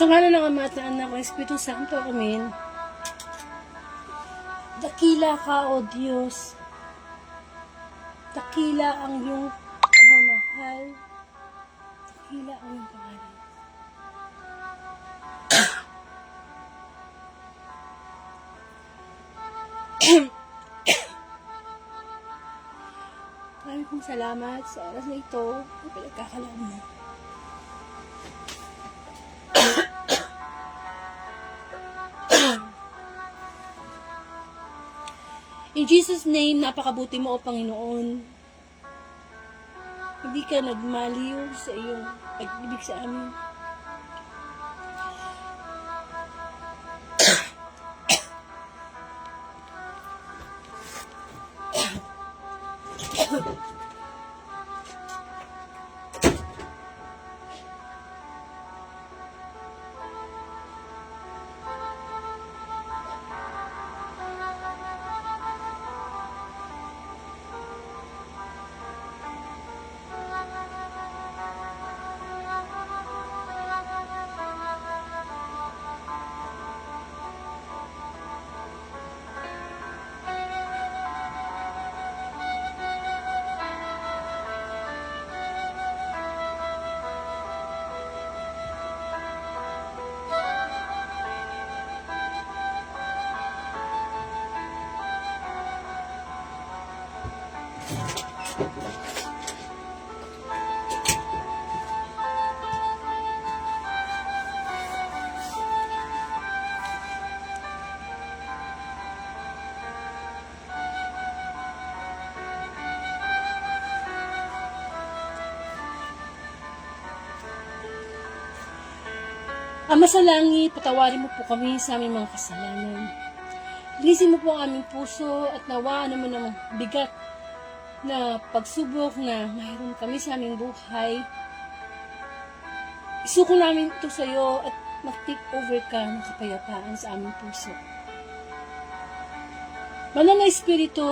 Sa ngalan ng Ama at ng Anak ng Espiritu Santo, Amen. Dakila ka, O Diyos. Dakila ang iyong pagmamahal. Dakila ang iyong pangalan. Maraming pong salamat sa oras na ito na pinagkakalaan mo. In Jesus' name, napakabuti mo, O Panginoon. Hindi ka nagmaliw sa iyong pag-ibig sa amin. Ama sa langit, patawarin mo po kami sa aming mga kasalanan. Linisin mo po ang aming puso at nawa naman ang bigat na pagsubok na mayroon kami sa aming buhay. Isuko namin ito sa iyo at mag-take over ka ng kapayapaan sa aming puso. Banal na Espiritu,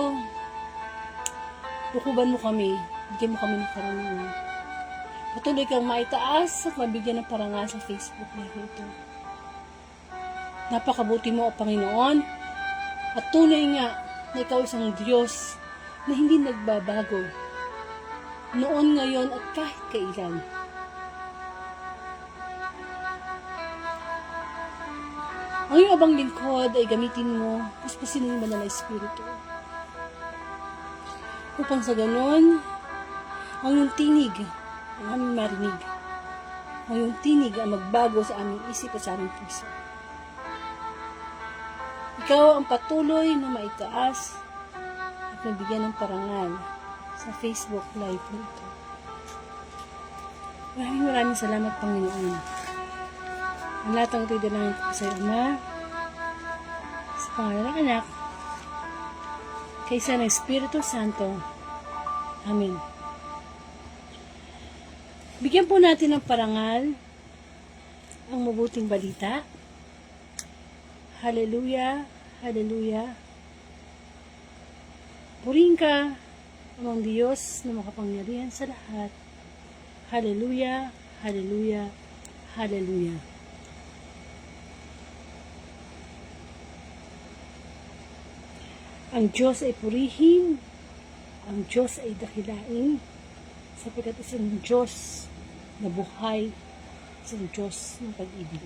lukuban mo kami, bigyan mo kami ng karunungan. Patuloy kang maitaas at mabigyan ng parangal sa Facebook live ito. Napakabuti mo, O Panginoon, at tunay nga na ikaw isang Diyos na hindi nagbabago, noon, ngayon, at kahit kailan. Ang iyong abang lingkod ay gamitin mo, puspusin mo yung Banal na Espiritu. Upang sa ganon, ang iyong tinig ang aming marinig. Ang iyong tinig ang magbago sa aming isip at sa aming puso. Ikaw ang patuloy na maitaas at nabigyan ng parangal sa Facebook live nito. Maraming salamat, Panginoon. Ang lahat ng ito'y dalangin ko sa Ama, sa pangalan ng Anak, kaysa ng Espiritu Santo. Amen. Bigyan po natin ng parangal ang mabuting balita. Hallelujah, hallelujah. Purihin ka, amang Diyos na makapangyarihan sa lahat. Hallelujah, hallelujah, hallelujah. Ang Diyos ay purihin, ang Diyos ay dakilain, sapagkat isang Diyos na buhay, isang Diyos ng pag-ibig.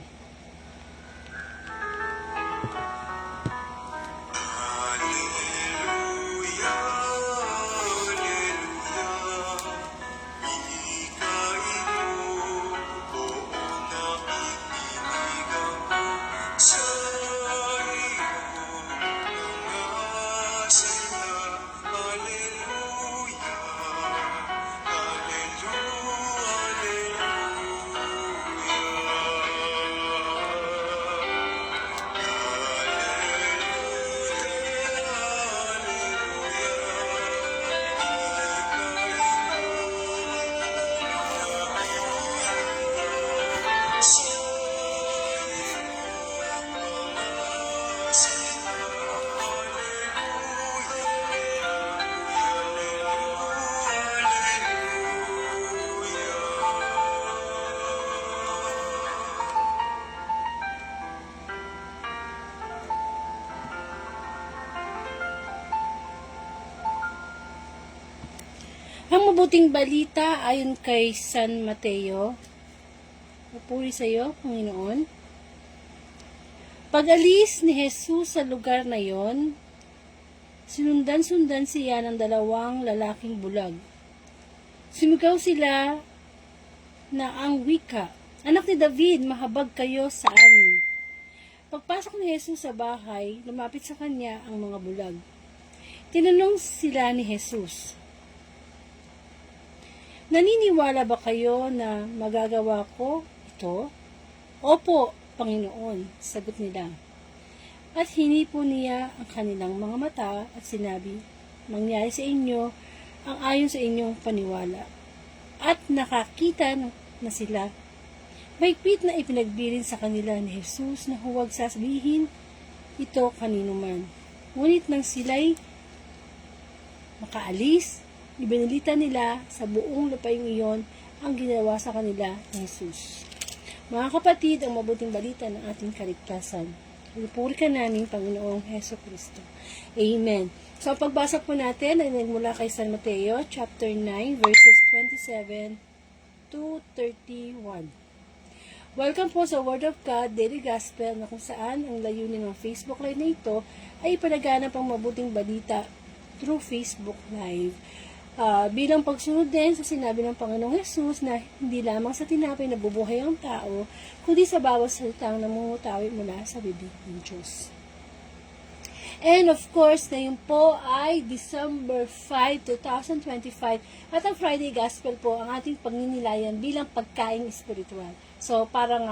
Ang mabuting balita ayon kay San Mateo. Papuri sa iyo, Panginoon. Pag-alis ni Jesus sa lugar na yon, sinundan-sundan siya ng 2 lalaking bulag. Sumigaw sila na ang wika, "Anak ni David, mahabag kayo sa amin." Pagpasok ni Jesus sa bahay, lumapit sa kanya ang mga bulag. Tinanong sila ni Jesus, "Naniniwala ba kayo na magagawa ko ito?" "Opo, Panginoon," sagot nila. At hinipo niya ang kanilang mga mata at sinabi, "Mangyari sa inyo ang ayon sa inyong paniwala." At nakakita na sila. Mahigpit na ipinagbilin sa kanila ni Jesus na huwag sasabihin ito kanino man. Ngunit nang sila'y makaalis, ibinalita nila sa buong lupaing iyon ang ginawa sa kanila ni Jesus. Mga kapatid, ang mabuting balita ng ating kaligtasan. Pinupuri ka namin, Panginoong Heso Kristo. Amen. So, ang pagbasa po natin ay nagmula kay San Mateo, chapter 9, verses 27 to 31. Welcome po sa Word of God Daily Gospel, na kung saan ang layunin ng Facebook Live na ito ay ipalaganap ang mabuting balita through Facebook Live. Bilang pagsunod din sa sinabi ng Panginoong Jesus na hindi lamang sa tinapay nabubuhay ang tao, kundi sa bawat salitang namumutawi mula sa bibig ng Diyos. And of course, ngayon po ay December 5, 2025 at ang Friday Gospel po ang ating pagninilayan bilang pagkaing espiritual. So, parang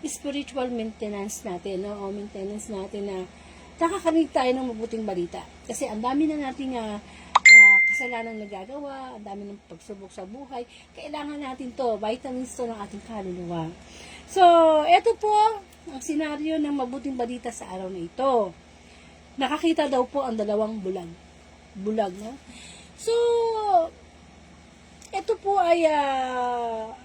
spiritual maintenance natin, no? O maintenance natin na nakakarinig tayo ng mabuting balita. Kasi ang dami na nating kasalanan nagagawa, ang dami ng pagsubok sa buhay. Kailangan natin to, vitamins to ng ating kaluluwa. So, eto po ang senaryo ng mabuting balita sa araw na ito. Nakakita daw po ang 2 bulag. Bulag, no? So, ito po ay,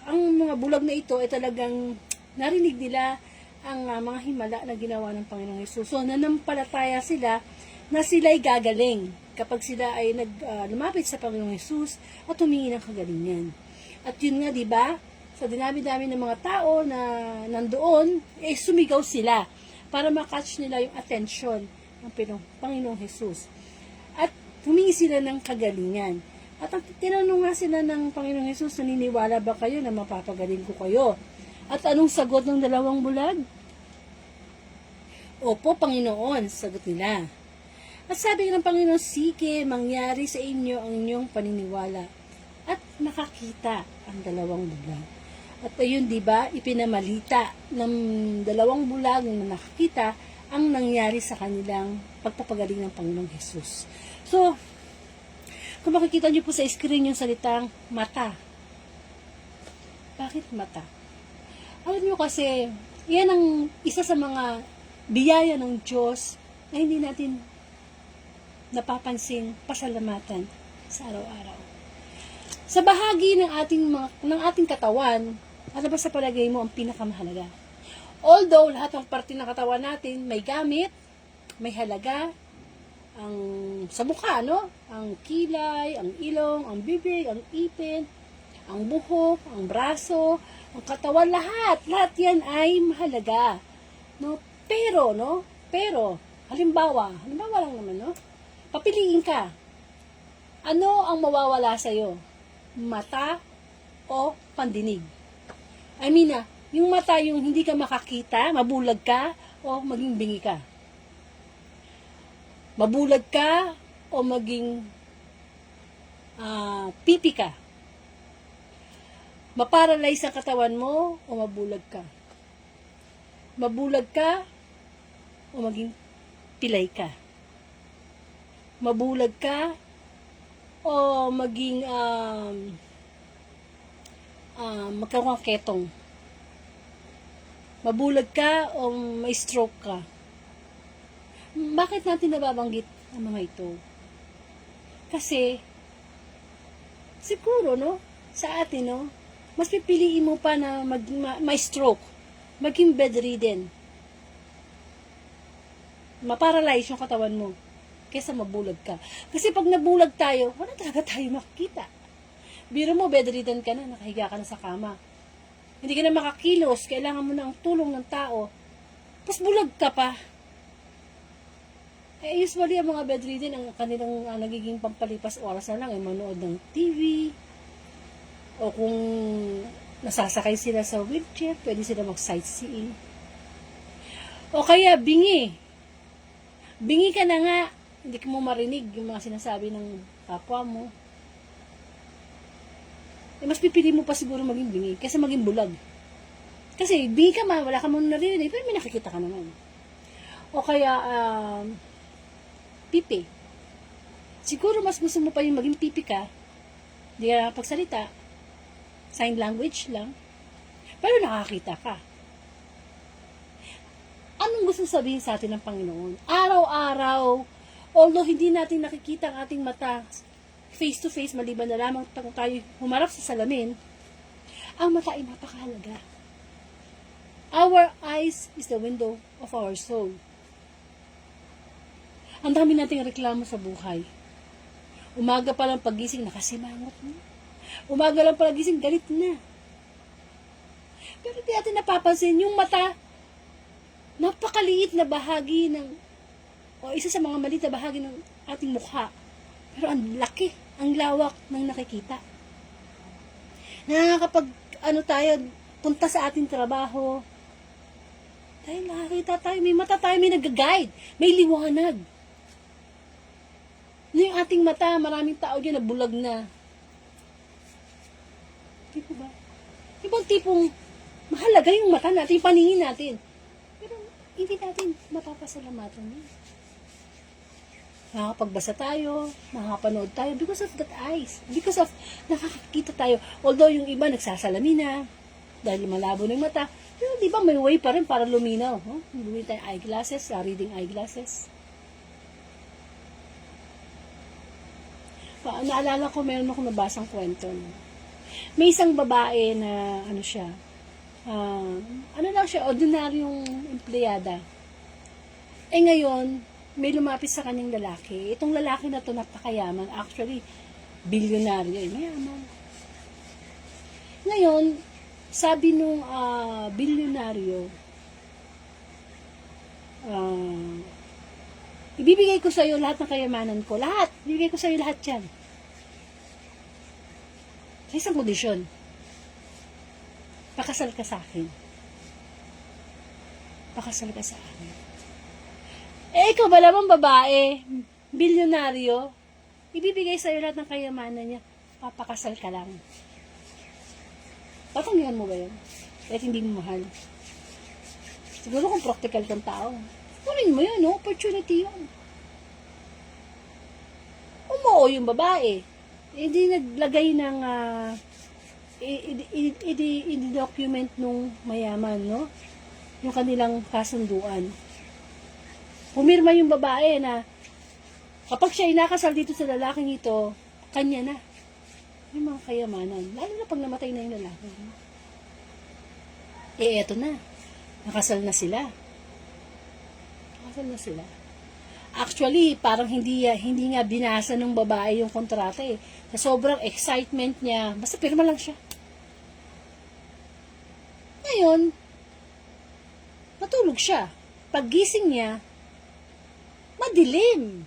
ang mga bulag na ito ay talagang narinig nila ang mga himala na ginawa ng Panginoong Hesus. So, nanampalataya sila na sila'y gagaling kapag sila ay lumapit sa Panginoong Hesus at humingi ng kagalingan. At yun nga, di ba? Sa dinami-dami ng mga tao na nandoon, sumigaw sila para makatch nila yung attention ng Panginoong Hesus. At humingi sila ng kagalingan. At ang tinanong nga sila ng Panginoong Hesus, naniniwala ba kayo na mapapagaling ko kayo? At anong sagot ng 2 bulag? Opo, Panginoon, sagot nila. At sabi ng Panginoon, sige, mangyari sa inyo ang inyong paniniwala. At nakakita ang 2 bulag. At ayun, di ba, ipinamalita ng 2 bulag na nakakita ang nangyari sa kanilang pagpapagaling ng Panginoong Hesus. So, kung makikita niyo po sa screen yung salitang mata. Bakit mata? Alam niyo kasi, yan ang isa sa mga biyaya ng Diyos na hindi natin napapansin pasalamatan sa araw-araw. Sa bahagi ng ating katawan, ano ba sa palagay mo ang pinakamahalaga? Although lahat ng parte ng katawan natin may gamit, may halaga, ang sa mukha, no? Ang kilay, ang ilong, ang bibig, ang ipin, ang buhok, ang braso, ang katawan, lahat yan ay mahalaga, no? Pero halimbawa lang naman, no? Papiliin ka. Ano ang mawawala sa iyo? Mata o pandinig? I mean, yung mata, yung hindi ka makakita, mabulag ka, o maging bingi ka? Mabulag ka, o maging pipi ka? Maparalyze ang katawan mo, o mabulag ka? Mabulag ka, o maging pilay ka? Mabulag ka, o maging magkaroon kang ketong? Mabulag ka o may stroke ka? Bakit natin nababanggit ang mga ito? Kasi, siguro, no, sa atin, no, mas pipiliin mo pa na may stroke, maging bedridden, maparalyze yung katawan mo, kaysa mabulag ka. Kasi pag nabulag tayo, wala talaga tayo makikita. Biro mo, bedridden ka na, nakahiga ka na sa kama. Hindi ka na makakilos, kailangan mo ng tulong ng tao. Tapos bulag ka pa. Eh, usually, ang mga bedridden, ang kanilang nagiging pampalipas oras na lang ay manood ng TV. O kung nasasakay sila sa wheelchair, pwede sila mag-sightseeing. O kaya, bingi. Bingi ka na nga, hindi ka mo marinig yung mga sinasabi ng kapwa mo. Eh, mas pipili mo pa siguro maging bingi kaysa maging bulag. Kasi bingi ka man, wala ka mong narinig, pero may nakikita ka naman. O kaya, pipi. Siguro mas gusto mo pa yung maging pipi ka, hindi ka nakapagsalita, sign language lang, pero nakakita ka. Anong gusto sabihin sa atin ng Panginoon? Araw-araw, although hindi natin nakikita ang ating mata face to face, maliban na lamang tayo humarap sa salamin, ang mata ay napakahalaga. Our eyes is the window of our soul. Ang dami nating reklamo sa buhay. Umaga pa lang pagising, nakasimangot na. Umaga lang pagising, galit na. Pero di natin napapansin, yung mata, napakaliit na bahagi o isa sa mga maliit na bahagi ng ating mukha. Pero ang laki, ang lawak ng nakikita. Nakakapag, tayo, punta sa ating trabaho, dahil nakakita tayo, may mata tayo, may nag-guide, may liwanag. Yung ating mata, maraming tao dyan na bulag na. Tipo ba? Ibang tipong mahalaga yung mata natin, yung paningin natin. Pero hindi natin mapapasalamatan yun. Nakakapagbasa tayo, nakakapanood tayo because of that eyes. Because of nakakakita tayo. Although yung iba nagsasalamin na, dahil malabo ng mata, pero di ba may way pa rin para luminaw. Huh? Bumili tayo eyeglasses, reading eyeglasses. Naalala ko, meron akong nabasang kwento. May isang babae na, lang siya, ordinaryong empleyada. Eh ngayon, may lumapit sa kanyang lalaki. Itong lalaki na to napakayaman. Actually, bilyonaryo. Mayaman. Ngayon, sabi nung bilyonaryo, ibibigay ko sa iyo lahat ng kayamanan ko. Lahat. Ibibigay ko sa iyo lahat yan. Sa isang kondisyon. Pakasal ka sa akin. Pakasal ka sa akin. Eh, ikaw ba lamang babae, bilyonaryo, ibibigay sa iyo lahat ng kayamanan niya, papakasal ka lang. Tatanggihan mo ba yun? Kahit hindi mo mahal. Siguro kung practical kang tao, kunin mo yun, no? Opportunity yun. Umuo yung babae. Hindi naglagay ng i-document nung mayaman, no? Yung kanilang kasunduan. Pumirma yung babae na kapag siya inakasal dito sa lalaking ito, kanya na. Yung mga kayamanan. Lalo na pag namatay na yung lalaki. Eh, eto na. Nakasal na sila. Nakasal na sila. Actually, parang hindi nga binasa ng babae yung kontrata eh. Sa sobrang excitement niya, basta pirma lang siya. Ngayon, matulog siya. Paggising niya, madilim.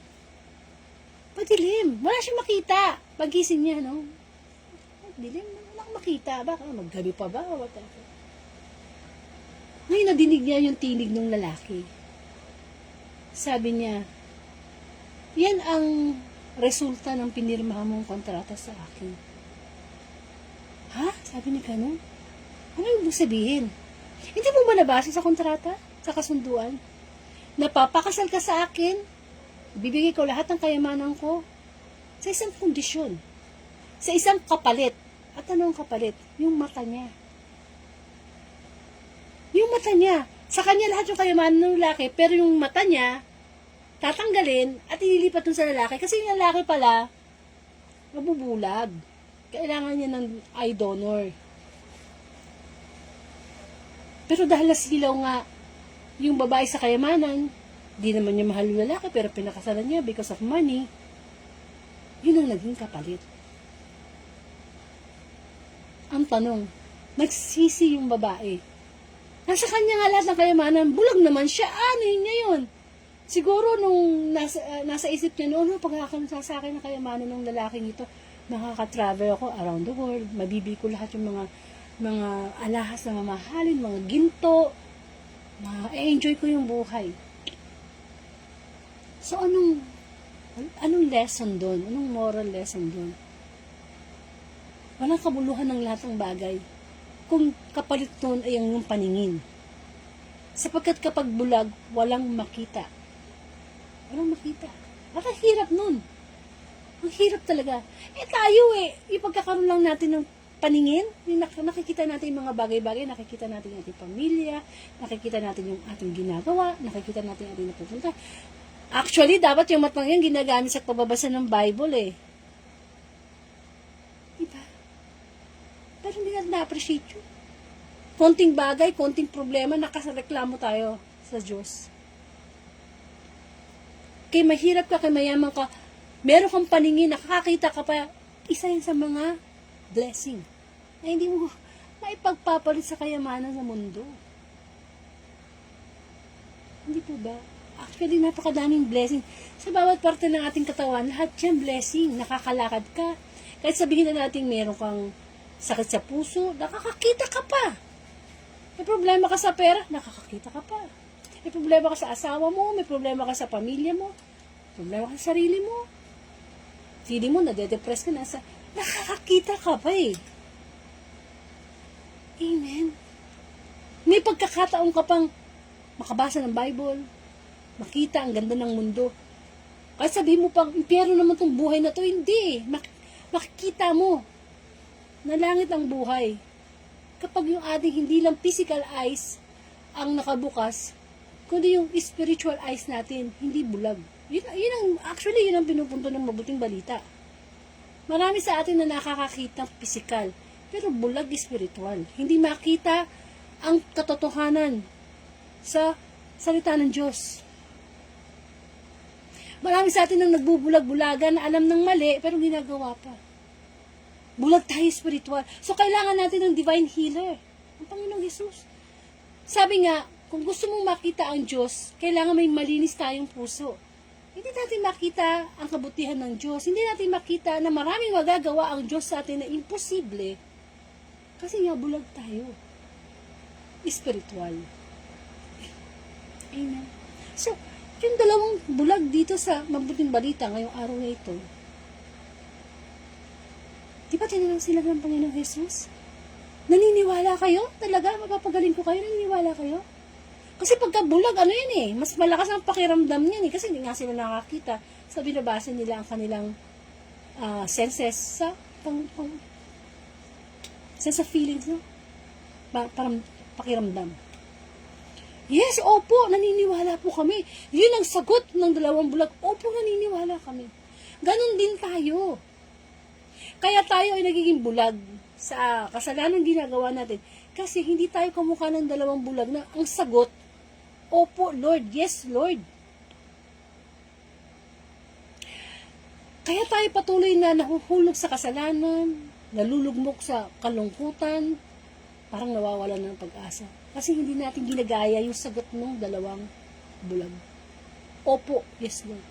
Madilim. Wala siyang makita. Paggising niya, no? Madilim. Wala akong makita. Baka maggabi pa ba? Whatever. Ngayon, nadinig niya yung tinig ng lalaki. Sabi niya, yan ang resulta ng pinirmahan mong kontrata sa akin. Ha? Sabi ni Kano. Ano yung sabihin? Hindi mo ba nabasa sa kontrata? Sa kasunduan? Napapakasal ka sa akin, bibigay ko lahat ng kayamanan ko sa isang kondisyon, sa isang kapalit. At anong kapalit? Yung mata niya. Yung mata niya. Sa kanya lahat yung kayamanan ng lalaki, pero yung mata niya, tatanggalin at ililipat dun sa lalaki. Kasi yung lalaki pala, mabubulag. Kailangan niya ng eye donor. Pero dahil nasilaw nga yung babae sa kayamanan, di naman niya mahal yung lalaki, pero pinakasalan niya because of money, yun ang naging kapalit. Ang tanong, nagsisi yung babae. Nasa kanya nga lahat ng kayamanan, bulag naman siya, ano yun ngayon? Siguro nung nasa isip niya noon, pagkakaroon sa akin ng kayamanan ng lalaking ito, makaka-travel ako around the world, mabibi ko lahat yung mga alahas na mamahalin, mga ginto, ma-enjoy ko yung buhay. So anong lesson doon? Anong moral lesson doon? Walang kabuluhan ng lahat ng bagay kung kapalit nun ay ang paningin. Sapagkat kapag bulag, walang makita. Walang makita. At ang hirap nun. Ang hirap talaga. Tayo ipagkakaroon lang natin ng paningin, nakikita natin yung mga bagay-bagay, nakikita natin yung ating pamilya, nakikita natin yung ating ginagawa, nakikita natin yung ating napupunta. Actually, dapat yung matang yan ginagamit sa pagbabasa ng Bible Diba? Pero hindi natin na-appreciate yun. Konting bagay, konting problema, nakasareklamo tayo sa Diyos. Kaya mahirap ka, kaya mayaman ka, meron kang paningin, nakakakita ka pa, isa yan sa mga blessing. Na hindi mo maipagpapalit sa kayamanan sa mundo. Hindi po ba? Actually, napakadaming blessing. Sa bawat parte ng ating katawan, lahat yan blessing. Nakakalakad ka. Kahit sabihin na natin meron kang sakit sa puso, nakakakita ka pa. May problema ka sa pera, nakakakita ka pa. May problema ka sa asawa mo, may problema ka sa pamilya mo, may problema ka sa sarili mo. Feeling mo, nade-depress ka na nakakakita ka pa Amen. May pagkakataon ka pang makabasa ng Bible, makita ang ganda ng mundo. Kahit sabihin mo pang, impyerno naman tong buhay na to, hindi. Makikita mo na langit ang buhay. Kapag yung ating hindi lang physical eyes ang nakabukas, kundi yung spiritual eyes natin, hindi bulag. Yun ang pinupunto ng mabuting balita. Marami sa atin na nakakakita physical, pero bulag spiritual. Hindi makita ang katotohanan sa salita ng Diyos. Marami sa atin ang nagbubulag-bulagan na alam ng mali, pero ginagawa pa. Bulag tayo spiritual. So, kailangan natin ng divine healer. Ang Panginoong Jesus. Sabi nga, kung gusto mong makita ang Diyos, kailangan may malinis tayong puso. Hindi natin makita ang kabutihan ng Diyos. Hindi natin makita na maraming magagawa ang Diyos sa atin na imposible. Kasi nga, bulag tayo. Spiritual. Amen. So, yung dalawang bulag dito sa mabuting balita ngayong araw na ito, di ba tinanong sila ng Panginoong Jesus? Naniniwala kayo? Talaga? Mapapagaling ko kayo? Naniniwala kayo? Kasi pagka bulag, mas malakas ang pakiramdam niyan kasi hindi nga sila nakakita. So, binabasa nila ang kanilang senses sa sense of feelings, no? Parang pakiramdam. Yes, opo, naniniwala po kami. Yun ang sagot ng dalawang bulag. Opo, naniniwala kami. Ganon din tayo. Kaya tayo ay nagiging bulag sa kasalanan ginagawa natin. Kasi hindi tayo kamukha ng dalawang bulag na ang sagot, opo, Lord, yes, Lord. Kaya tayo patuloy na nahuhulog sa kasalanan, nalulugmok sa kalungkutan, parang nawawalan ng pag-asa. Kasi hindi natin ginagaya yung sagot ng dalawang bulag. Opo, yes, Lord.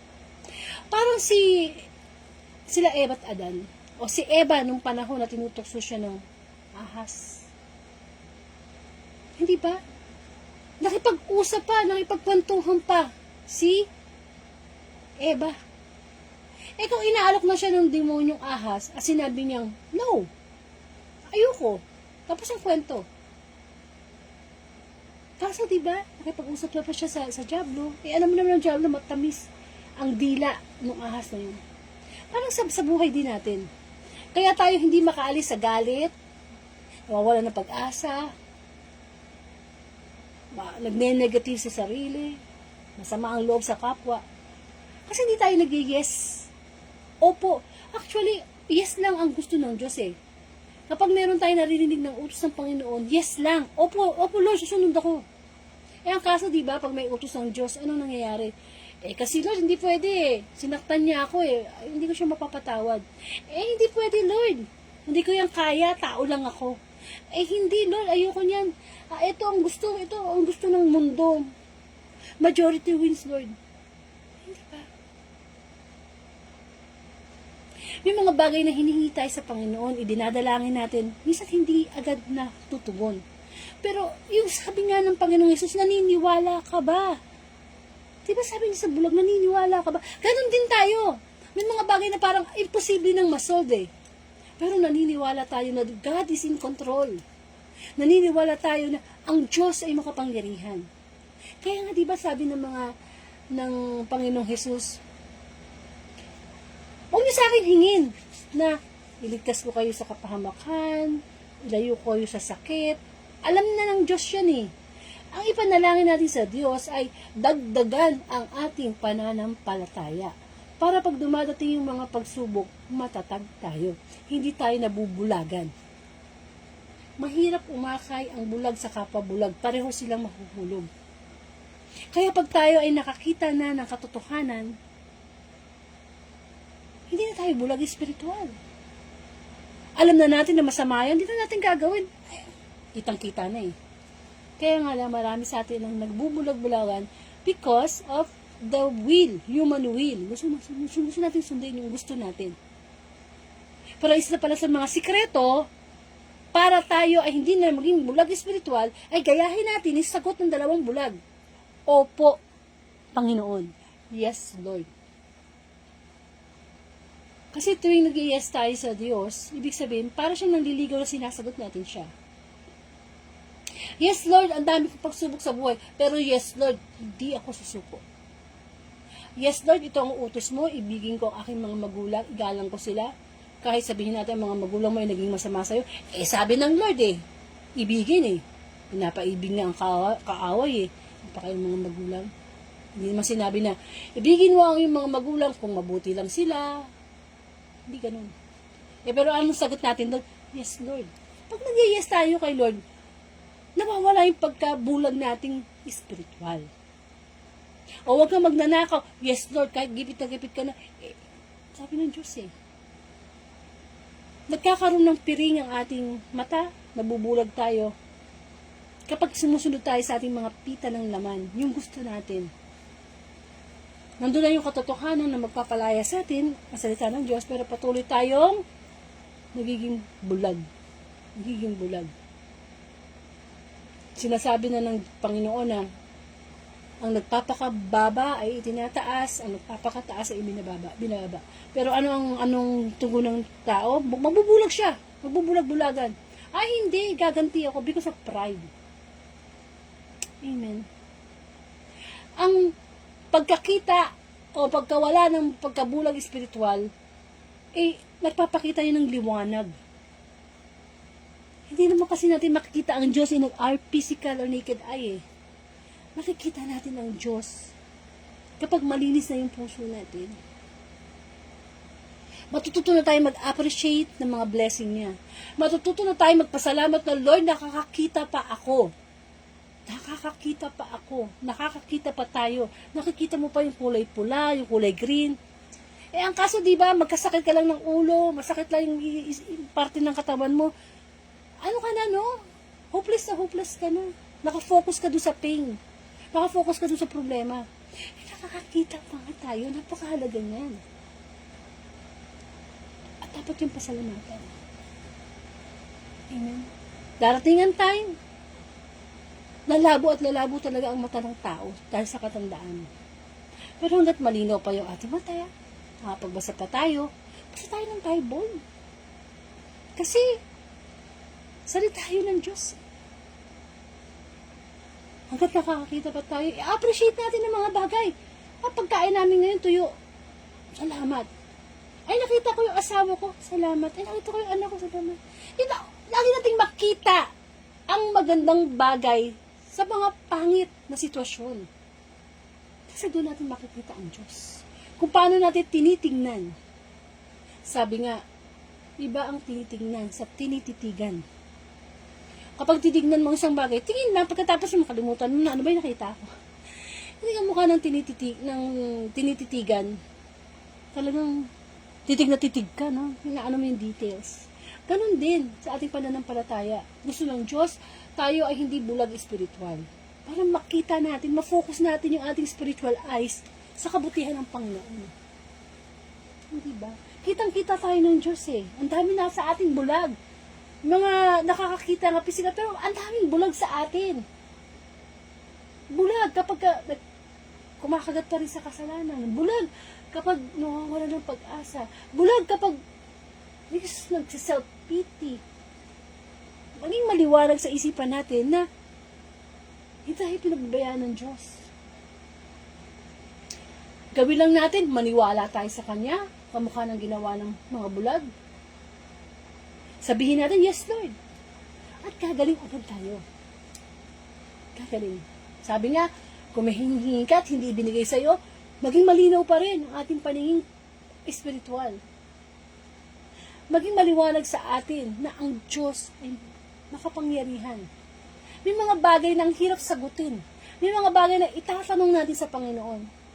Parang sila Eva at Adan, o si Eva nung panahon na tinutokso siya ng ahas. Hindi ba? Nakipag-usap pa, nakipagkwentuhan pa si Eva. Kung inaalok na siya ng demonyong ahas at sinabi niyang, no, ayoko. Tapos ang kwento. Kaso diba, nakipag-usap na pa siya sa Diablo. Alam mo naman ng Diablo, matamis ang dila ng ahas na yun. Parang sa buhay din natin. Kaya tayo hindi makaalis sa galit, nawawala ng pag-asa, nagne-negative sa sarili, masama ang loob sa kapwa. Kasi hindi tayo nag-yes. Opo. Actually, yes lang ang gusto ng Diyos Kapag meron tayo naririnig ng utos ng Panginoon, yes lang. Opo, Lord, susunod ako. Ang kaso, diba, pag may utos ng Diyos, anong nangyayari? Kasi Lord, hindi pwede Sinaktan niya ako Hindi ko siya mapapatawad. Hindi pwede, Lord. Hindi ko yan kaya, tao lang ako. Eh hindi, Lord, ayoko niyan. Ito ang gusto ng mundo. Majority wins, Lord. Hindi ba? May mga bagay na hinihingi tayo sa Panginoon, idinadalangin natin, minsan hindi agad na tutugon. Pero yung sabi nga ng Panginoong Yesus, naniniwala ka ba? Diba sabi niya sa bulag, naniniwala ka ba? Ganon din tayo. May mga bagay na parang imposible nang masolve eh. Pero naniniwala tayo na God is in control. Naniniwala tayo na ang Diyos ay makapangyarihan. Kaya nga diba sabi ng Panginoong Jesus, huwag niyo sa akin hingin na iligtas ko kayo sa kapahamakan, ilayo ko kayo sa sakit. Alam na ng Diyos yan eh. Ang ipanalangin natin sa Diyos ay dagdagan ang ating pananampalataya. Para pag dumadating yung mga pagsubok, matatag tayo. Hindi tayo nabubulagan. Mahirap umakay ang bulag sa kapabulag. Pareho silang mahuhulog. Kaya pag tayo ay nakakita na ng katotohanan, hindi na tayo bulag espiritual. Alam na natin na masama yan, hindi na natin gagawin. Kitang-kita na eh. Kaya nga lang marami sa atin ang nagbubulag-bulagan because of the will, human will. Gusto natin sundin yung gusto natin. Pero isa pala sa mga sikreto, para tayo ay hindi na maging bulag espiritual, ay gayahin natin yung sagot ng dalawang bulag. Opo, Panginoon. Yes, Lord. Kasi tuwing nag-yes tayo sa Diyos, ibig sabihin, para siyang nanliligaw na sinasagot natin siya. Yes, Lord, ang dami kong pagsubok sa buhay. Pero yes, Lord, hindi ako susuko. Yes, Lord, ito ang utos mo. Ibigin ko ang aking mga magulang. Igalang ko sila. Kahit sabihin natin ang mga magulang mo ay naging masama sa'yo. Eh, sabi ng Lord eh. Ibigin eh. Pinapaibig na ang kaaway eh. Pa kayong mga magulang. Hindi naman sinabi na, ibigin mo ang yung mga magulang kung mabuti lang sila. Hindi ganun. Eh, pero anong sagot natin, Lord? Yes, Lord. Pag nag-yes tayo kay Lord, nawawala yung pagkabulag nating spiritual. O huwag kang magnanakaw. Yes, Lord, kahit gipit ka na. Eh, sabi ng Diyos eh. Nagkakaroon ng piring ang ating mata, nabubulag tayo. Kapag sumusunod tayo sa ating mga pita ng laman, yung gusto natin. Nandun na yung katotohanan na magpapalaya sa atin, ang salita ng Diyos, pero patuloy tayong nagiging bulag. Nagiging bulag. Sinasabi na ng Panginoon na ang nagpapakababa ay itinataas, ang nagpapakataas ay binababa. Pero anong tugo ng tao? Magbubulag siya. Magbubulag-bulagan. Ay hindi, gaganti ako because of pride. Amen. Ang pagkakita o pagkawala ng pagkabulag espiritual, eh, nagpapakita yun ng liwanag. Hindi naman kasi natin makikita ang Diyos in our physical or naked eye eh. Makikita natin ang Diyos kapag malinis na yung puso natin. Matututo na tayo mag-appreciate ng mga blessing niya. Matututo na tayo magpasalamat na, Lord, nakakakita pa ako. Nakakakita pa ako. Nakakakita pa tayo. Nakikita mo pa yung kulay pula, yung kulay green. Eh, ang kaso, di ba, magkasakit ka lang ng ulo, masakit lang yung parte ng katawan mo. Ano ka na, no? Hopeless ka na. Nakafocus ka doon sa pain. Nakafocus ka doon sa problema. Eh, nakakakita pa nga tayo. Napakahalaga niyan. At dapat yung pasalamatan. Amen. Darating ang time. Lalabo at lalabo talaga ang mata ng tao dahil sa katandaan. Pero hanggat malinaw pa yung ating mata, pagbasa pa tayo, basta tayo ng Bible. Kasi, salita yun ng Diyos. Hanggat nakakakita pa tayo, i-appreciate natin ang mga bagay. Pagkain namin ngayon tuyo, salamat. Ay, nakita ko yung asawa ko, salamat. Ay, nakita ko yung anak ko, salamat. Lagi nating makita ang magandang bagay sa mga pangit na sitwasyon. Kasi doon natin makikita ang Diyos. Kung paano natin tinitingnan. Sabi nga, iba ang tinitingnan sa tinititigan. Kapag titignan mo isang bagay, tingin na, pagkatapos mo makalimutan mo na, ano ba yung nakita ko? Hindi ka mukha ng tinititigan. Talagang titig na titig ka, no? Ano mo yung details. Ganun din sa ating pananampalataya. Gusto ng Diyos, tayo ay hindi bulag espiritual. Para makita natin, ma-focus natin yung ating spiritual eyes sa kabutihan ng Panginoon. Hindi ba? Kitang-kita tayo ng Diyos eh. Ang dami na sa ating bulag. Mga nakakakita nga pisikal, pero ang daming bulag sa atin. Bulag kapag kumakagat pa rin sa kasalanan. Bulag kapag nawawala ng pag-asa. Bulag kapag nagsiself-pity. Maging maliwanag sa isipan natin na hindi tayo pinagbabayaan ng Diyos. Gawin lang natin, maniwala tayo sa Kanya, kamukha ng ginawa ng mga bulag. Sabihin natin, yes Lord. At gagaling agad tayo. Gagaling. Sabi nga, kung may hinihingi ka at hindi ibinigay sa'yo, maging malinaw pa rin ang ating paningin espiritual. Maging maliwanag sa atin na ang Diyos ay makapangyarihan. May mga bagay na ang hirap sagutin. May mga bagay na itatanong natin sa Panginoon.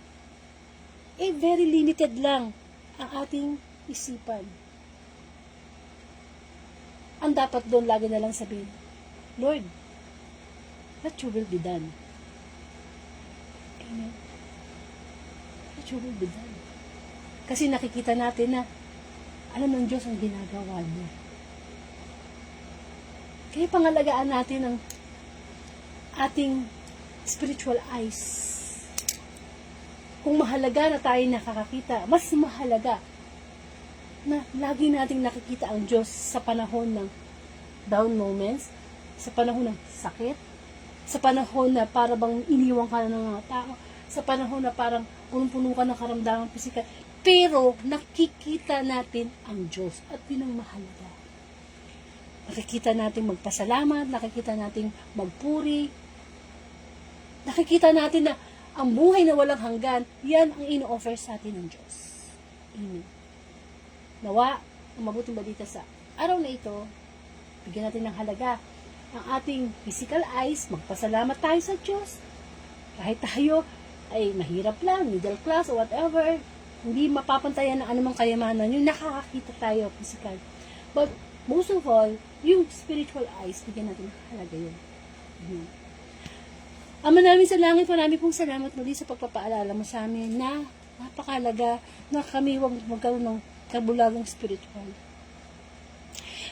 Very limited lang ang ating isipan. Ang dapat doon lagi na lang sabihin, Lord, let your will be done. Amen. Let your will be done. Kasi nakikita natin na alam ng Diyos ang ginagawa niya. Kaya pangalagaan natin ang ating spiritual eyes. Kung mahalaga na tayo nakakakita, mas mahalaga na lagi nating nakikita ang Diyos sa panahon ng down moments, sa panahon ng sakit, sa panahon na para bang iniwan ka na ng mga tao, sa panahon na parang punong-puno ka ng karamdaman pisikal, pero nakikita natin ang Diyos at yun ang mahalaga. Nakikita natin magpasalamat, nakikita natin magpuri, nakikita natin na ang buhay na walang hanggan, yan ang ino-offer sa atin ng Diyos. Amen. Nawa, ang mabuting balita sa araw na ito, bigyan natin ng halaga ang ating physical eyes, magpasalamat tayo sa Diyos. Kahit tayo ay mahirap lang, middle class o whatever, hindi mapapantayan ng anumang kayamanan, yung nakakakita tayo physical. But most of all, yung spiritual eyes, bigyan natin ng halaga yun. Ama namin sa langit, marami pong salamat muli sa pagpapaalala mo sa amin na napakalaga na kami huwag magkaroon ng kabulagang spiritual.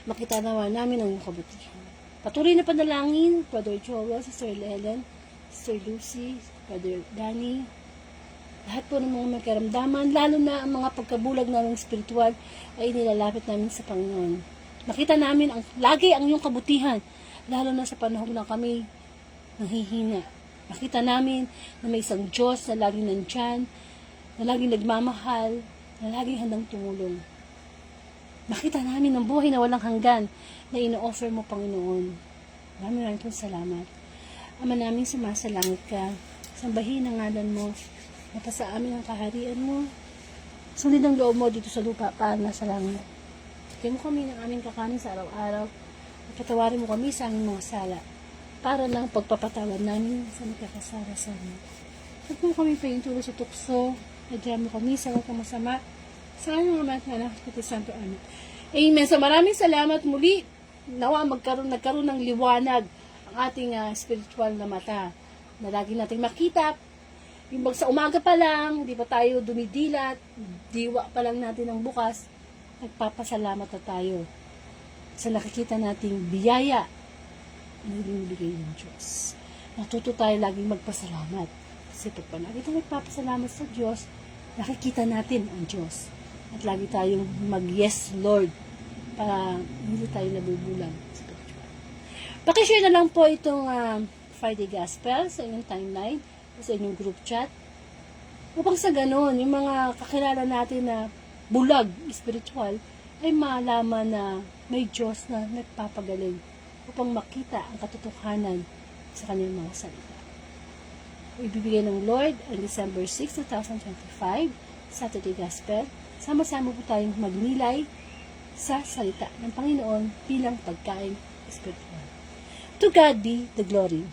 Makita nawa namin ang iyong kabutihan. Patuloy na panalangin, Brother Joel, Sister Helen, Sister Lucy, Brother Danny, lahat po ng mga magkaramdaman, lalo na ang mga pagkabulag namin spiritual ay nilalapit namin sa Panginoon. Makita namin lagi ang iyong kabutihan, lalo na sa panahon na kami nanghihina. Makita namin na may isang Diyos na laging nandyan, na laging nagmamahal, na laging handang tumulong. Makita namin ang buhay na walang hanggan na ino-offer mo, Panginoon. Maraming pong salamat. Ama namin, sumasalangit ka. Sambahin ang ngalan mo. Mapasa amin ang kaharian mo. Sundin ang loob mo dito sa lupa para nasa langit. Bigyan mo kami ng aming kakanin sa araw-araw. At patawarin mo kami sa aming mga sala. Para lang pagpapatawad namin sa nagkakasala sa amin. Huwag mo kami paintulo sa tukso. Nagyan mo kami sa mga masama. Sa aming mga anak at Santo Amen. Amen. So maraming salamat muli. Nawa nagkaroon ng liwanag ang ating spiritual na mata. Na lagi nating makita. Yung sa umaga pa lang, di pa tayo dumidilat, diwa pa lang natin ang bukas, nagpapasalamat na tayo sa nakikita nating biyaya na binibigay ng Diyos. Natuto tayo laging magpasalamat. Kasi pag lagi tayo nagpapasalamat sa Diyos, nakikita natin ang Diyos. At lagi tayong mag-yes Lord para hindi tayo nabubulang spiritual. Pakishare na lang po itong Friday Gospel sa inyong timeline, sa inyong group chat. Upang sa ganon, yung mga kakilala natin na bulag spiritual ay malaman na may Diyos na nagpapagaling upang makita ang katotohanan sa kanyang mga salita. Ibibigay ng Lord ang December 6, 2025, Saturday Gospel. Sama-sama po tayong magnilay sa salita ng Panginoon bilang pagkain spiritual. To God be the glory.